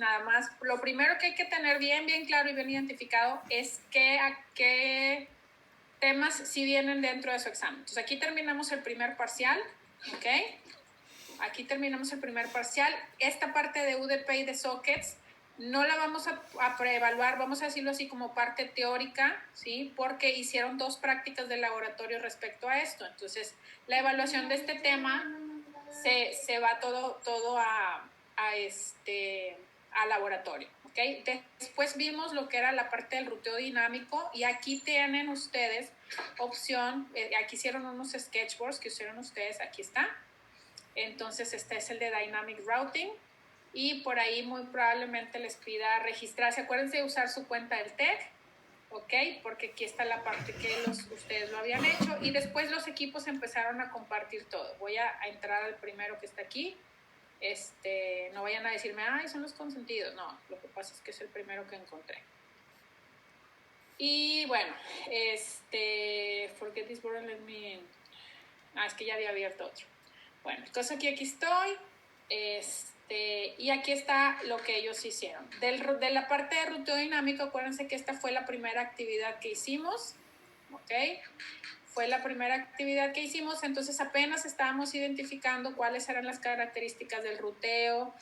nada más, lo primero que hay que tener bien claro y bien identificado es a qué temas sí vienen dentro de su examen. Entonces aquí terminamos el primer parcial, ¿ok? Aquí terminamos el primer parcial. Esta parte de UDP y de sockets no la vamos a preevaluar, vamos a decirlo así como parte teórica, ¿sí? Porque hicieron 2 prácticas de laboratorio respecto a esto. Entonces, la evaluación de este tema se va todo a laboratorio, ¿ok? Después vimos lo que era la parte del ruteo dinámico y aquí tienen ustedes opción, aquí hicieron unos sketchboards que hicieron ustedes, aquí está. Entonces, este es el de Dynamic Routing y por ahí muy probablemente les pida registrarse. Acuérdense de usar su cuenta del TEC, ¿ok? Porque aquí está la parte que ustedes lo habían hecho y después los equipos empezaron a compartir todo. Voy a entrar al primero que está aquí. No vayan a decirme, ay, son los consentidos. No, lo que pasa es que es el primero que encontré. Y bueno, forget this button, let me... es que ya había abierto otro. Bueno, entonces aquí estoy, y aquí está lo que ellos hicieron. De la parte de ruteo dinámico, acuérdense que esta fue la primera actividad que hicimos, ¿ok? Fue la primera actividad que hicimos, entonces apenas estábamos identificando cuáles eran las características del ruteo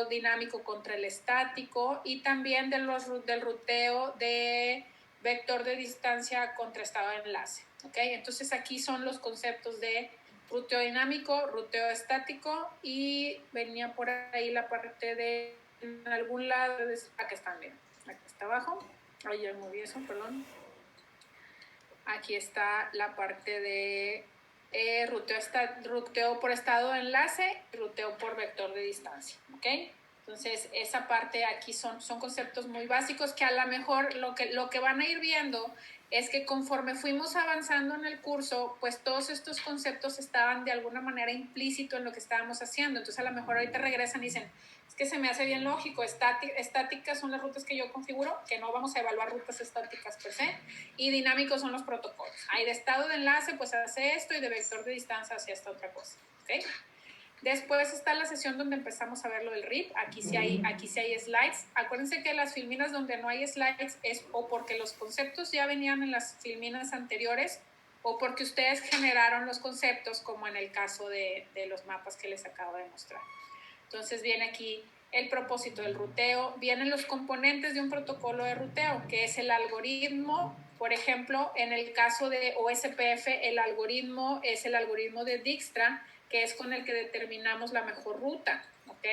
dinámico contra el estático y también del ruteo de vector de distancia contra estado de enlace, ¿ok? Entonces aquí son los conceptos de ruteo dinámico, ruteo estático y venía por ahí la parte de en algún lado, aquí están, bien, aquí está abajo, ay, ya moví eso, perdón. Aquí está la parte de ruteo por estado de enlace y ruteo por vector de distancia, ¿ok? Entonces, esa parte aquí son conceptos muy básicos que a lo mejor lo que van a ir viendo es que conforme fuimos avanzando en el curso, pues todos estos conceptos estaban de alguna manera implícitos en lo que estábamos haciendo. Entonces, a lo mejor ahorita regresan y dicen, es que se me hace bien lógico, estáticas son las rutas que yo configuro, que no vamos a evaluar rutas estáticas per se, y dinámicos son los protocolos. Hay de estado de enlace, pues hace esto, y de vector de distancia hace esta otra cosa, ¿ok? Después está la sesión donde empezamos a ver lo del RIP. Aquí sí hay slides. Acuérdense que las filminas donde no hay slides es o porque los conceptos ya venían en las filminas anteriores o porque ustedes generaron los conceptos, como en el caso de los mapas que les acabo de mostrar. Entonces viene aquí el propósito del ruteo, vienen los componentes de un protocolo de ruteo, que es el algoritmo. Por ejemplo, en el caso de OSPF, el algoritmo es el algoritmo de Dijkstra, que es con el que determinamos la mejor ruta, ¿ok?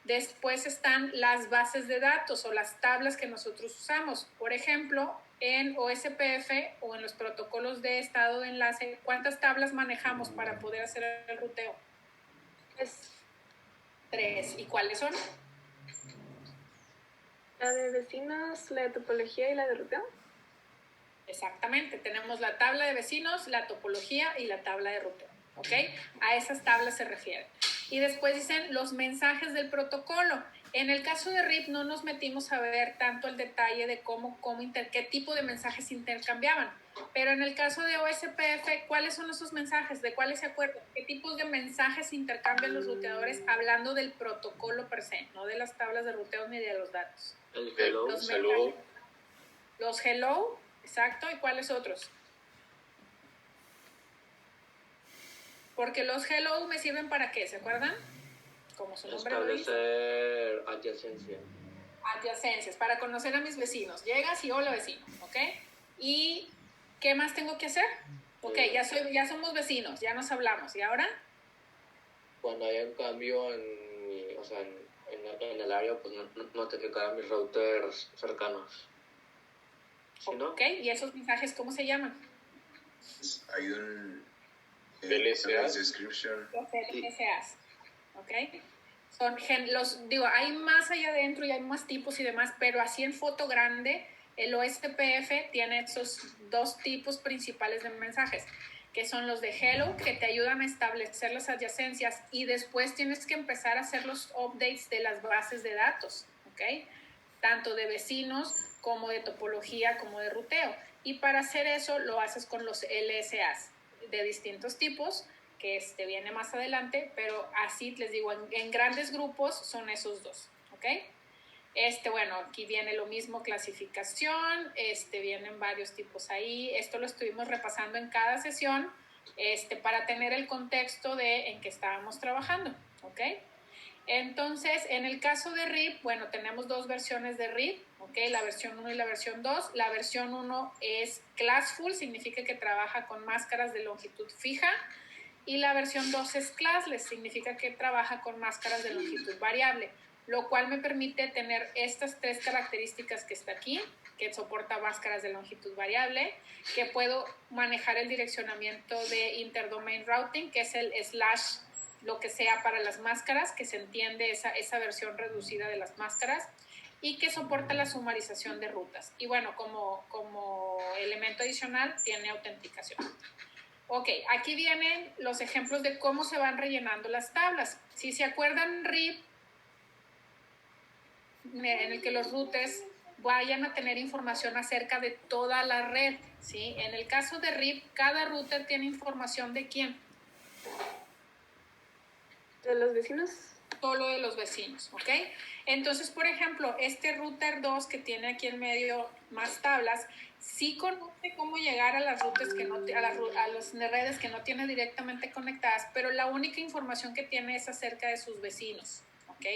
Después están las bases de datos o las tablas que nosotros usamos. Por ejemplo, en OSPF o en los protocolos de estado de enlace, ¿cuántas tablas manejamos para poder hacer el ruteo? 3. ¿Y cuáles son? La de vecinos, la de topología y la de ruteo. Exactamente, tenemos la tabla de vecinos, la topología y la tabla de ruteo, ¿ok? A esas tablas se refieren. Y después dicen los mensajes del protocolo. En el caso de RIP no nos metimos a ver tanto el detalle de qué tipo de mensajes intercambiaban. Pero en el caso de OSPF, ¿cuáles son esos mensajes? ¿De cuáles se acuerdan? ¿Qué tipos de mensajes intercambian los ruteadores hablando del protocolo per se, no de las tablas de ruteo ni de los datos? El hello, hello. Los hello, exacto. ¿Y cuáles otros? Porque los hello me sirven para ¿qué? ¿Se acuerdan? Como su nombre lo dice. Establecer adyacencia. Adyacencias, para conocer a mis vecinos. Llegas y hola vecino, ¿ok? ¿Y qué más tengo que hacer? Ok, ya somos vecinos, ya nos hablamos. ¿Y ahora? Cuando haya un cambio en el área, pues notificar a mis routers cercanos. ¿Sí, no? Ok, ¿y esos mensajes cómo se llaman? Hay un LSAs. description. Los LSAs, ¿ok? Hay más allá adentro y hay más tipos y demás, pero así en foto grande, el OSPF tiene esos 2 tipos principales de mensajes, que son los de hello, que te ayudan a establecer las adyacencias, y después tienes que empezar a hacer los updates de las bases de datos, ¿ok? Tanto de vecinos como de topología como de ruteo. Y para hacer eso lo haces con los LSAs de distintos tipos, que viene más adelante, pero así les digo, en grandes grupos son esos 2, ¿ok? Bueno, aquí viene lo mismo, clasificación, vienen varios tipos ahí. Esto lo estuvimos repasando en cada sesión, para tener el contexto de en qué estábamos trabajando, ¿ok? Entonces, en el caso de RIP, bueno, tenemos dos versiones de RIP, ¿ok? La versión 1 y la versión 2. La versión 1 es classful, significa que trabaja con máscaras de longitud fija, y la versión 2 es classless, significa que trabaja con máscaras de longitud variable, lo cual me permite tener estas tres características que está aquí, que soporta máscaras de longitud variable, que puedo manejar el direccionamiento de interdomain routing, que es el slash lo que sea para las máscaras, que se entiende esa versión reducida de las máscaras, y que soporta la sumarización de rutas. Y bueno, como elemento adicional, tiene autenticación. Ok, aquí vienen los ejemplos de cómo se van rellenando las tablas. Si se acuerdan, RIP, en el que los routers vayan a tener información acerca de toda la red, ¿sí? En el caso de RIP, cada router tiene información de quién. ¿De los vecinos? Solo de los vecinos, ¿ok? Entonces, por ejemplo, este router 2 que tiene aquí en medio más tablas, sí conoce cómo llegar a las rutas a las redes que no tiene directamente conectadas, pero la única información que tiene es acerca de sus vecinos, ¿ok?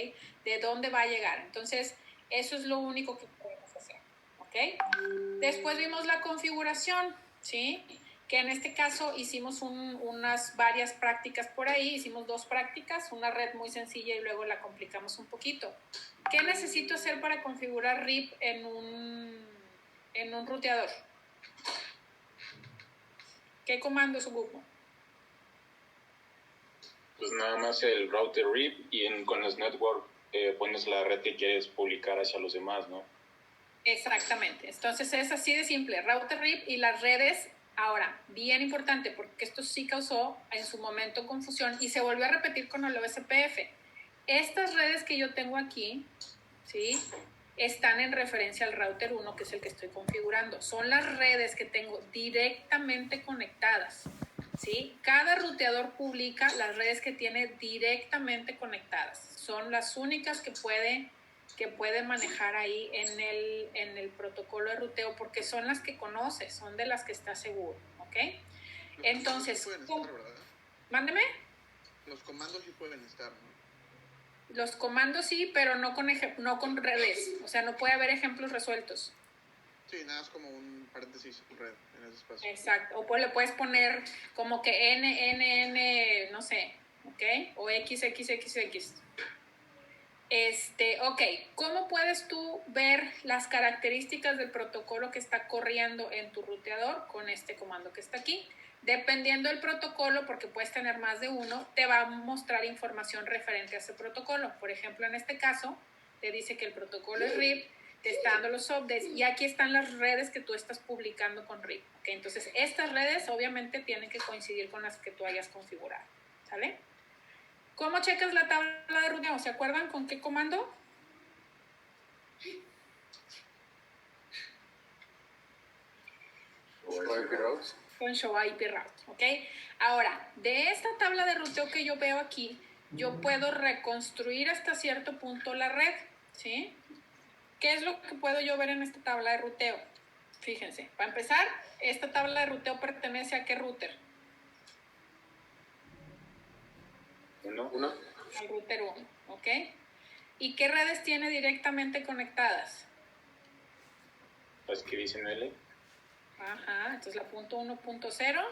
De dónde va a llegar. Entonces, eso es lo único que podemos hacer, ¿ok? Después vimos la configuración, ¿sí? Que en este caso hicimos unas varias prácticas por ahí, hicimos dos prácticas, una red muy sencilla y luego la complicamos un poquito. ¿Qué necesito hacer para configurar RIP en un ruteador? ¿Qué comandos ocupo? Pues nada más el router RIP y con los network pones la red que quieres publicar hacia los demás, ¿no? Exactamente. Entonces es así de simple, router RIP y las redes. Ahora, bien importante, porque esto sí causó en su momento confusión y se volvió a repetir con el OSPF. Estas redes que yo tengo aquí, ¿sí? Están en referencia al router 1, que es el que estoy configurando. Son las redes que tengo directamente conectadas, ¿sí? Cada ruteador publica las redes que tiene directamente conectadas. Son las únicas que puede manejar ahí en el protocolo de ruteo, porque son las que conoce, son de las que está seguro, ¿ok? Entonces, pueden estar, ¿verdad? Mándeme. Los comandos sí pueden estar, ¿no? Los comandos sí, pero no con redes, o sea, no puede haber ejemplos resueltos. Sí, nada, es como un paréntesis, red en ese espacio. Exacto, o pues le puedes poner como que N, no sé, ¿ok? O XXXX. Ok, ¿cómo puedes tú ver las características del protocolo que está corriendo en tu ruteador con este comando que está aquí? Dependiendo del protocolo, porque puedes tener más de uno, te va a mostrar información referente a ese protocolo. Por ejemplo, en este caso, te dice que el protocolo es RIP, te está dando los updates y aquí están las redes que tú estás publicando con RIP. ¿Okay? Entonces, estas redes obviamente tienen que coincidir con las que tú hayas configurado. ¿Sale? ¿Cómo checas la tabla de ruteo? ¿Se acuerdan con qué comando? Con show IP route, ¿ok? Ahora, de esta tabla de ruteo que yo veo aquí, yo puedo reconstruir hasta cierto punto la red, ¿sí? ¿Qué es lo que puedo yo ver en esta tabla de ruteo? Fíjense, para empezar, esta tabla de ruteo pertenece a qué router? Uno. Al router 1, ¿ok? ¿Y qué redes tiene directamente conectadas? Las que dicen L. Ajá, entonces la punto 1.0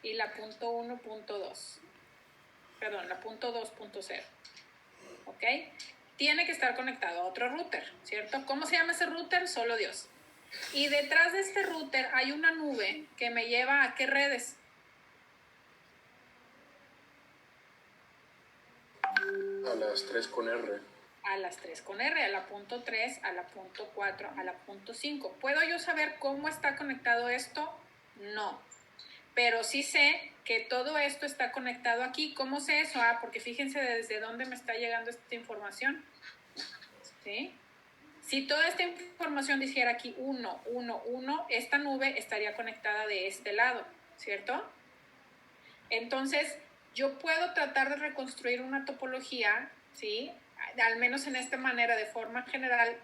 y la punto 1.2. Perdón, la punto 2.0. ¿Ok? Tiene que estar conectado a otro router, ¿cierto? ¿Cómo se llama ese router? Solo Dios. Y detrás de este router hay una nube que me lleva a qué redes? A las 3 con R. A las 3 con R, a la punto 3, a la punto 4, a la punto 5. ¿Puedo yo saber cómo está conectado esto? No. Pero sí sé que todo esto está conectado aquí. ¿Cómo sé eso? Porque fíjense desde dónde me está llegando esta información. ¿Sí? Si toda esta información dijera aquí 1, 1, 1, esta nube estaría conectada de este lado, ¿cierto? Entonces, yo puedo tratar de reconstruir una topología, ¿sí? al menos en esta manera, de forma general,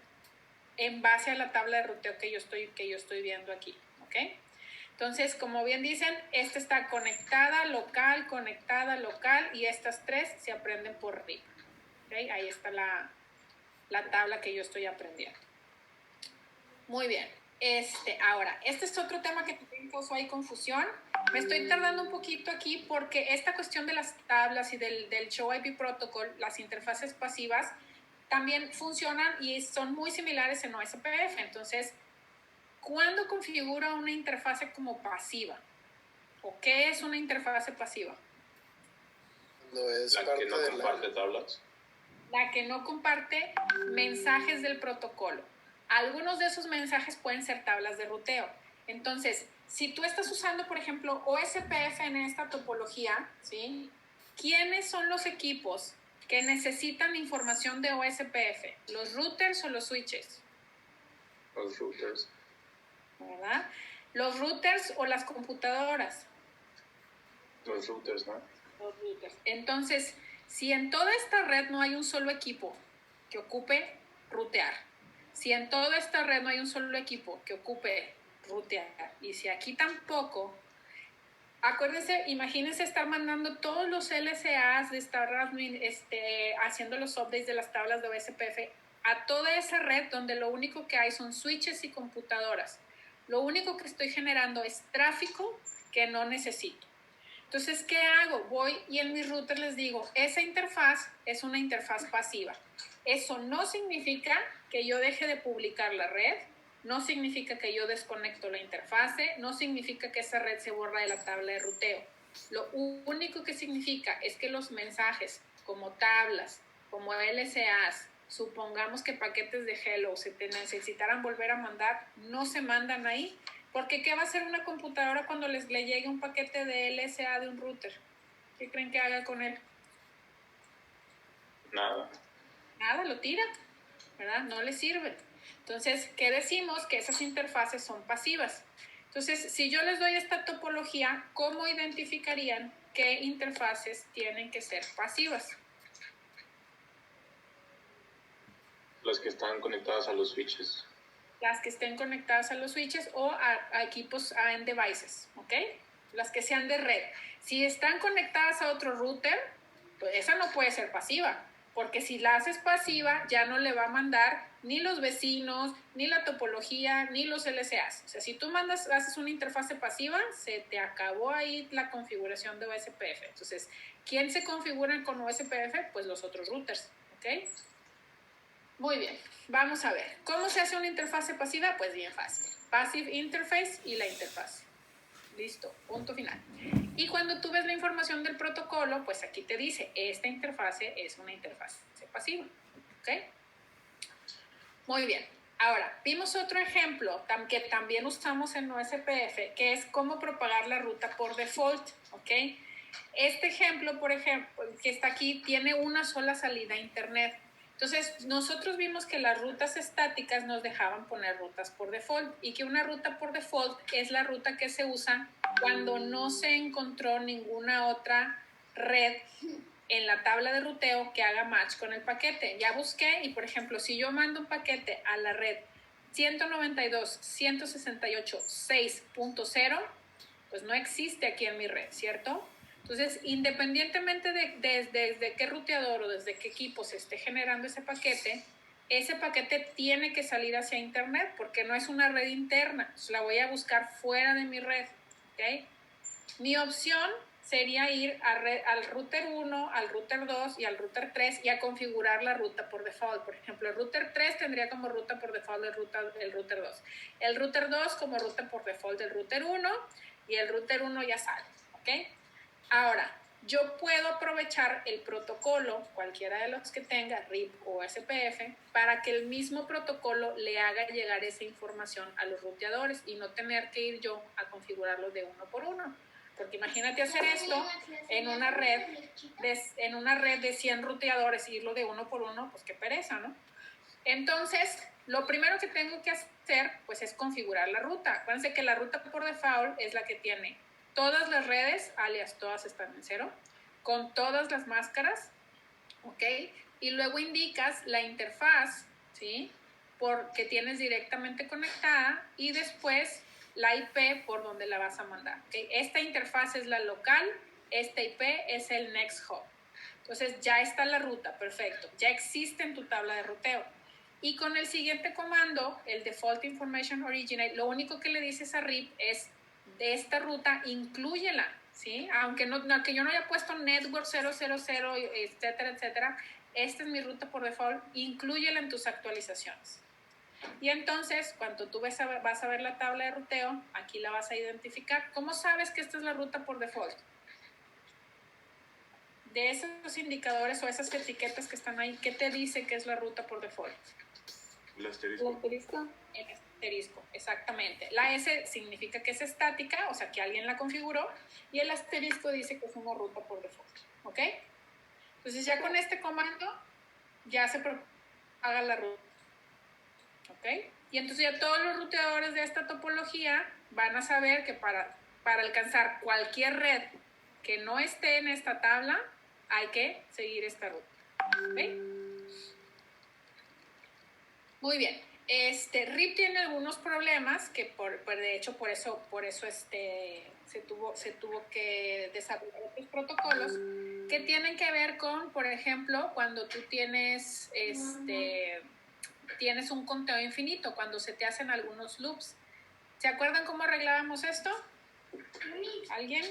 en base a la tabla de ruteo que yo estoy viendo aquí, ¿ok? Entonces, como bien dicen, esta está conectada local, y estas tres se aprenden por RIP. ¿Okay? Ahí está la tabla que yo estoy aprendiendo. Muy bien. Ahora, este es otro tema que también causó ahí confusión. Me estoy tardando un poquito aquí porque esta cuestión de las tablas y del Show IP Protocol, las interfaces pasivas, también funcionan y son muy similares en OSPF. Entonces, ¿cuándo configuro una interfase como pasiva? ¿O qué es una interfase pasiva? Cuando es La parte que no de comparte tablas. La que no comparte mensajes del protocolo. Algunos de esos mensajes pueden ser tablas de ruteo. Entonces, si tú estás usando, por ejemplo, OSPF en esta topología, ¿sí? ¿Quiénes son los equipos que necesitan información de OSPF? ¿Los routers o los switches? Los routers. ¿Verdad? ¿Los routers o las computadoras? Los routers, ¿no? Los routers. Entonces, si en toda esta red no hay un solo equipo que ocupe rutear, si en toda esta red no hay un solo equipo que ocupe rutear, y si aquí tampoco, acuérdense, imagínense estar mandando todos los LSAs, de estar haciendo los updates de las tablas de OSPF a toda esa red donde lo único que hay son switches y computadoras. Lo único que estoy generando es tráfico que no necesito. Entonces, ¿qué hago? Voy y en mi router les digo, esa interfaz es una interfaz pasiva. Eso no significa que yo deje de publicar la red, no significa que yo desconecto la interfase, no significa que esa red se borra de la tabla de ruteo. Lo único que significa es que los mensajes como tablas, como LSAs, supongamos que paquetes de hello se te necesitaran volver a mandar, no se mandan ahí. Porque ¿qué va a hacer una computadora cuando le llegue un paquete de LSA de un router? ¿Qué creen que haga con él? Nada. Nada, lo tira, ¿verdad? No le sirve. Entonces, ¿qué decimos? Que esas interfaces son pasivas. Entonces, si yo les doy esta topología, ¿cómo identificarían qué interfaces tienen que ser pasivas? Las que están conectadas a los switches. Las que estén conectadas a los switches o a equipos, a end devices, ¿ok? Las que sean de red. Si están conectadas a otro router, pues esa no puede ser pasiva, porque si la haces pasiva ya no le va a mandar ni los vecinos, ni la topología, ni los LSAs. O sea, si tú haces una interfase pasiva, se te acabó ahí la configuración de OSPF. Entonces, ¿quién se configura con OSPF? Pues los otros routers, ¿ok? Muy bien, vamos a ver. ¿Cómo se hace una interfase pasiva? Pues bien fácil. Passive Interface y la interfase. Listo, punto final. Y cuando tú ves la información del protocolo, pues aquí te dice, esta interfase es una interfase pasiva. ¿Ok? Muy bien. Ahora, vimos otro ejemplo que también usamos en OSPF, que es cómo propagar la ruta por default. ¿Ok? Este ejemplo, por ejemplo, que está aquí, tiene una sola salida a internet. Entonces, nosotros vimos que las rutas estáticas nos dejaban poner rutas por default y que una ruta por default es la ruta que se usa cuando no se encontró ninguna otra red en la tabla de ruteo que haga match con el paquete. Ya busqué y, por ejemplo, si yo mando un paquete a la red 192.168.6.0, pues no existe aquí en mi red, ¿cierto? Entonces, independientemente desde qué ruteador o desde qué equipo se esté generando ese paquete tiene que salir hacia internet porque no es una red interna. Entonces, la voy a buscar fuera de mi red. ¿Okay? Mi opción sería ir al router 1, al router 2 y al router 3 y a configurar la ruta por default. Por ejemplo, el router 3 tendría como ruta por default el router 2. El router 2 como ruta por default del router 1 y el router 1 ya sale. ¿Ok? Ahora, yo puedo aprovechar el protocolo, cualquiera de los que tenga, RIP o SPF, para que el mismo protocolo le haga llegar esa información a los ruteadores y no tener que ir yo a configurarlo de uno por uno. Porque imagínate hacer esto en una red de 100 ruteadores y irlo de uno por uno, pues qué pereza, ¿no? Entonces, lo primero que tengo que hacer, pues es configurar la ruta. Acuérdense que la ruta por default es la que tiene todas las redes, alias todas están en 0, con todas las máscaras, ¿ok? y luego indicas la interfaz, ¿sí? Que tienes directamente conectada y después la IP por donde la vas a mandar. ¿Okay? Esta interfaz es la local, esta IP es el next hop. Entonces ya está la ruta, perfecto. Ya existe en tu tabla de ruteo. Y con el siguiente comando, el Default Information Originate, lo único que le dices a RIP es, de esta ruta, inclúyela, ¿sí? Aunque yo no haya puesto Network 000, etcétera, etcétera, esta es mi ruta por default, inclúyela en tus actualizaciones. Y entonces, cuando tú vas a ver la tabla de ruteo, aquí la vas a identificar. ¿Cómo sabes que esta es la ruta por default? De esos indicadores o esas etiquetas que están ahí, ¿qué te dice que es la ruta por default? El ¿El asterisco. asterisco? El asterisco, exactamente. La S significa que es estática, o sea, que alguien la configuró, y el asterisco dice que es una ruta por default, ¿ok? Entonces ya con este comando ya se propaga la ruta, ¿ok? Y entonces ya todos los ruteadores de esta topología van a saber que para alcanzar cualquier red que no esté en esta tabla, hay que seguir esta ruta, ¿ok? Muy bien. RIP tiene algunos problemas que de hecho por eso se tuvo que desarrollar otros protocolos que tienen que ver con, por ejemplo, cuando tú tienes un conteo infinito, cuando se te hacen algunos loops. ¿Se acuerdan cómo arreglábamos esto? ¿Alguien?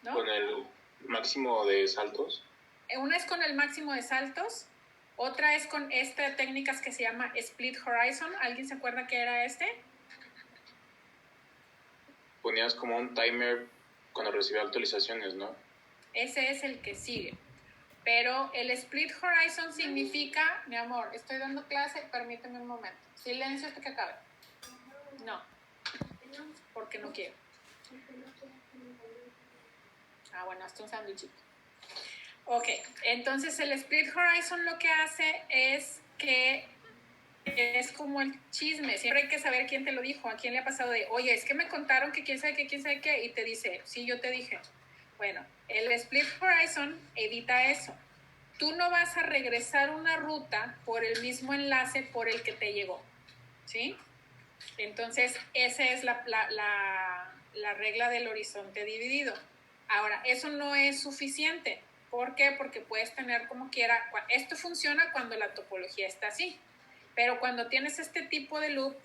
¿No? Con el máximo de saltos. Una es con el máximo de saltos. Otra es con esta técnica que se llama Split Horizon. ¿Alguien se acuerda qué era este? Ponías como un timer cuando recibía actualizaciones, ¿no? Ese es el que sigue. Pero el Split Horizon significa, mi amor, estoy dando clase, permíteme un momento. Silencio hasta que acabe. No, porque no quiero. Ah, bueno, hasta un sándwichito. Ok, entonces el Split Horizon lo que hace es que es como el chisme. Siempre hay que saber quién te lo dijo, a quién le ha pasado de, oye, es que me contaron que quién sabe qué, y te dice, sí, yo te dije. Bueno, el Split Horizon evita eso. Tú no vas a regresar una ruta por el mismo enlace por el que te llegó, ¿sí? Entonces, esa es la regla del horizonte dividido. Ahora, eso no es suficiente. ¿Por qué? Porque puedes tener como quiera. Esto funciona cuando la topología está así. Pero cuando tienes este tipo de loop,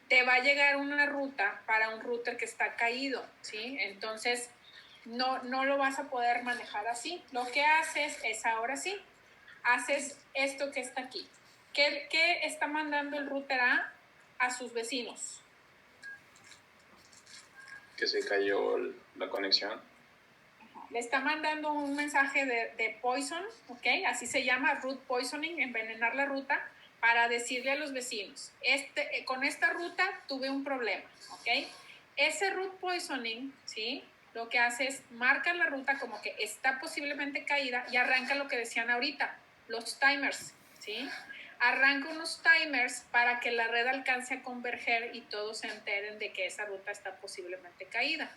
te va a llegar una ruta para un router que está caído, ¿sí? Entonces, no lo vas a poder manejar así. Lo que haces es, ahora sí, haces esto que está aquí. ¿Qué está mandando el router a sus vecinos? Que se cayó la conexión. Le está mandando un mensaje de poison, ¿ok? Así se llama, root poisoning, envenenar la ruta, para decirle a los vecinos, con esta ruta tuve un problema, ¿ok? Ese root poisoning, ¿sí? Lo que hace es marca la ruta como que está posiblemente caída y arranca lo que decían ahorita, los timers, ¿sí? Arranca unos timers para que la red alcance a converger y todos se enteren de que esa ruta está posiblemente caída.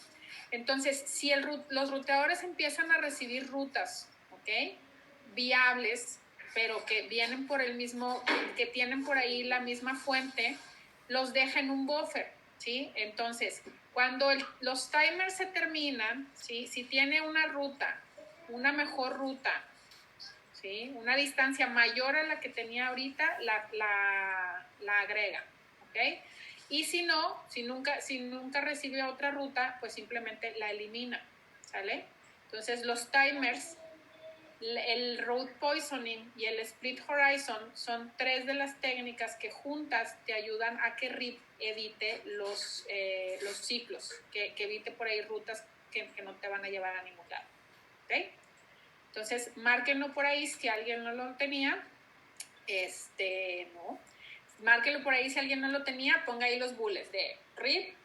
Entonces, si los ruteadores empiezan a recibir rutas, ¿ok? Viables, pero que vienen por el mismo, que tienen por ahí la misma fuente, los deja en un buffer, ¿sí? Entonces, cuando los timers se terminan, ¿sí? Si tiene una ruta, una mejor ruta, ¿sí? Una distancia mayor a la que tenía ahorita, la agrega, ¿ok? Y si no, si nunca recibe otra ruta, pues simplemente la elimina, ¿sale? Entonces los timers, el road poisoning y el split horizon son tres de las técnicas que juntas te ayudan a que RIP evite los ciclos, que evite por ahí rutas que no te van a llevar a ningún lado, ¿ok? Entonces, márquenlo por ahí si alguien no lo tenía. No. Márquenlo por ahí si alguien no lo tenía. Ponga ahí los bullets de RIP,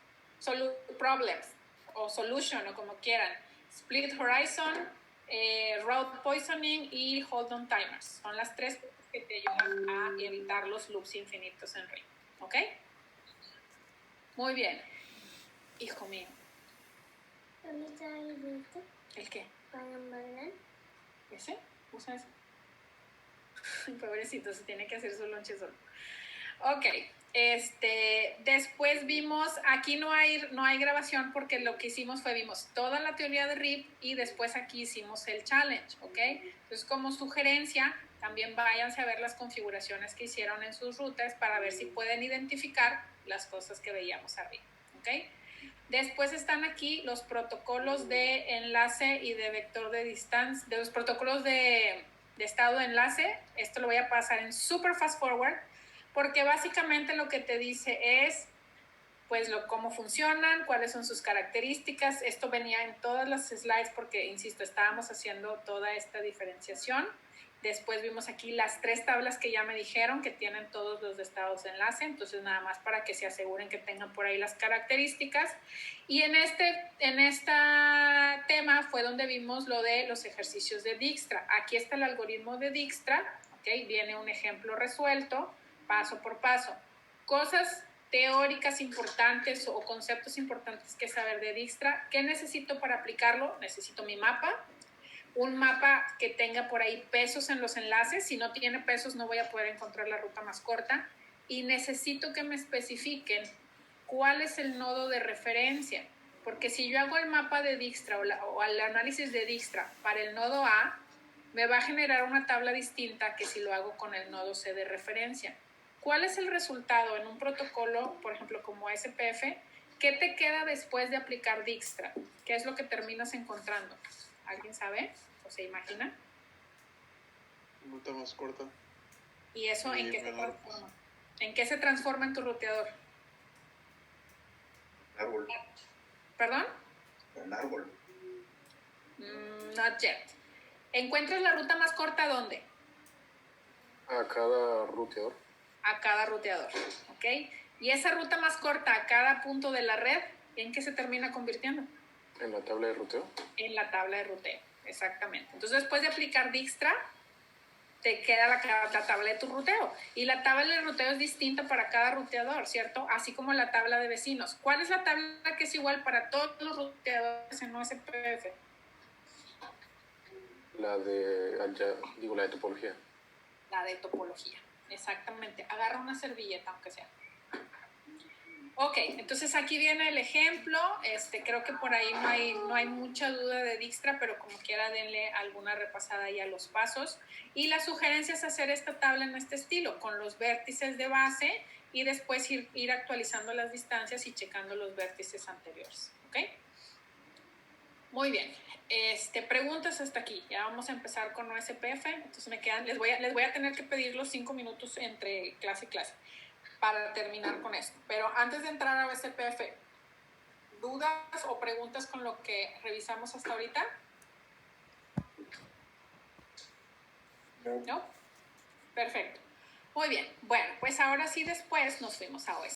problems o solution o como quieran. Split horizon, route poisoning y hold on timers. Son las tres cosas que te ayudan a evitar los loops infinitos en RIP. ¿Ok? Muy bien. Hijo mío. ¿El qué? ¿Ese? ¿Usa ese? Pobrecito, se tiene que hacer su lonche solo. Ok, después vimos, aquí no hay grabación porque lo que hicimos fue, vimos toda la teoría de RIP y después aquí hicimos el challenge, ¿ok? Entonces, como sugerencia, también váyanse a ver las configuraciones que hicieron en sus rutas para ver si pueden identificar las cosas que veíamos arriba, ¿ok? Después están aquí los protocolos de enlace y de vector de distancia, de los protocolos de estado de enlace. Esto lo voy a pasar en super fast forward, porque básicamente lo que te dice es, pues, cómo funcionan, cuáles son sus características. Esto venía en todas las slides porque, insisto, estábamos haciendo toda esta diferenciación. Después vimos aquí las 3 tablas que ya me dijeron que tienen todos los estados de enlace, entonces nada más para que se aseguren que tengan por ahí las características. Y en este tema fue donde vimos lo de los ejercicios de Dijkstra. Aquí está el algoritmo de Dijkstra, ¿ok? Viene un ejemplo resuelto, paso por paso. Cosas teóricas importantes o conceptos importantes que saber de Dijkstra. ¿Qué necesito para aplicarlo? Necesito mi mapa, un mapa que tenga por ahí pesos en los enlaces. Si no tiene pesos no voy a poder encontrar la ruta más corta, y necesito que me especifiquen cuál es el nodo de referencia, porque si yo hago el mapa de Dijkstra o el análisis de Dijkstra para el nodo A, me va a generar una tabla distinta que si lo hago con el nodo C de referencia. ¿Cuál es el resultado en un protocolo, por ejemplo, como SPF? ¿Qué te queda después de aplicar Dijkstra? ¿Qué es lo que terminas encontrando? ¿Alguien sabe o se imagina? Ruta más corta. ¿Y eso Sí, en qué se menor. transforma? ¿En qué se transforma en tu ruteador? Árbol. ¿Perdón? Un árbol. Not yet. ¿Encuentras la ruta más corta dónde? A cada ruteador. A cada ruteador, ¿ok? Y esa ruta más corta a cada punto de la red, ¿en qué se termina convirtiendo? En la tabla de ruteo. En la tabla de ruteo, exactamente. Entonces, después de aplicar Dijkstra, te queda la tabla de tu ruteo. Y la tabla de ruteo es distinta para cada ruteador, ¿cierto? Así como la tabla de vecinos. ¿Cuál es la tabla que es igual para todos los ruteadores en OSPF? La de topología. La de topología, exactamente. Agarra una servilleta, aunque sea. Ok, entonces aquí viene el ejemplo. Creo que por ahí no hay mucha duda de Dijkstra, pero como quiera denle alguna repasada ahí a los pasos. Y la sugerencia es hacer esta tabla en este estilo, con los vértices de base y después ir actualizando las distancias y checando los vértices anteriores. ¿Ok? Muy bien. Preguntas hasta aquí. Ya vamos a empezar con OSPF. Entonces les voy a tener que pedir los 5 minutos entre clase y clase para terminar con esto. Pero antes de entrar a OSPF, ¿dudas o preguntas con lo que revisamos hasta ahorita? ¿No? Perfecto. Muy bien. Bueno, pues ahora sí, después nos fuimos a OSPF.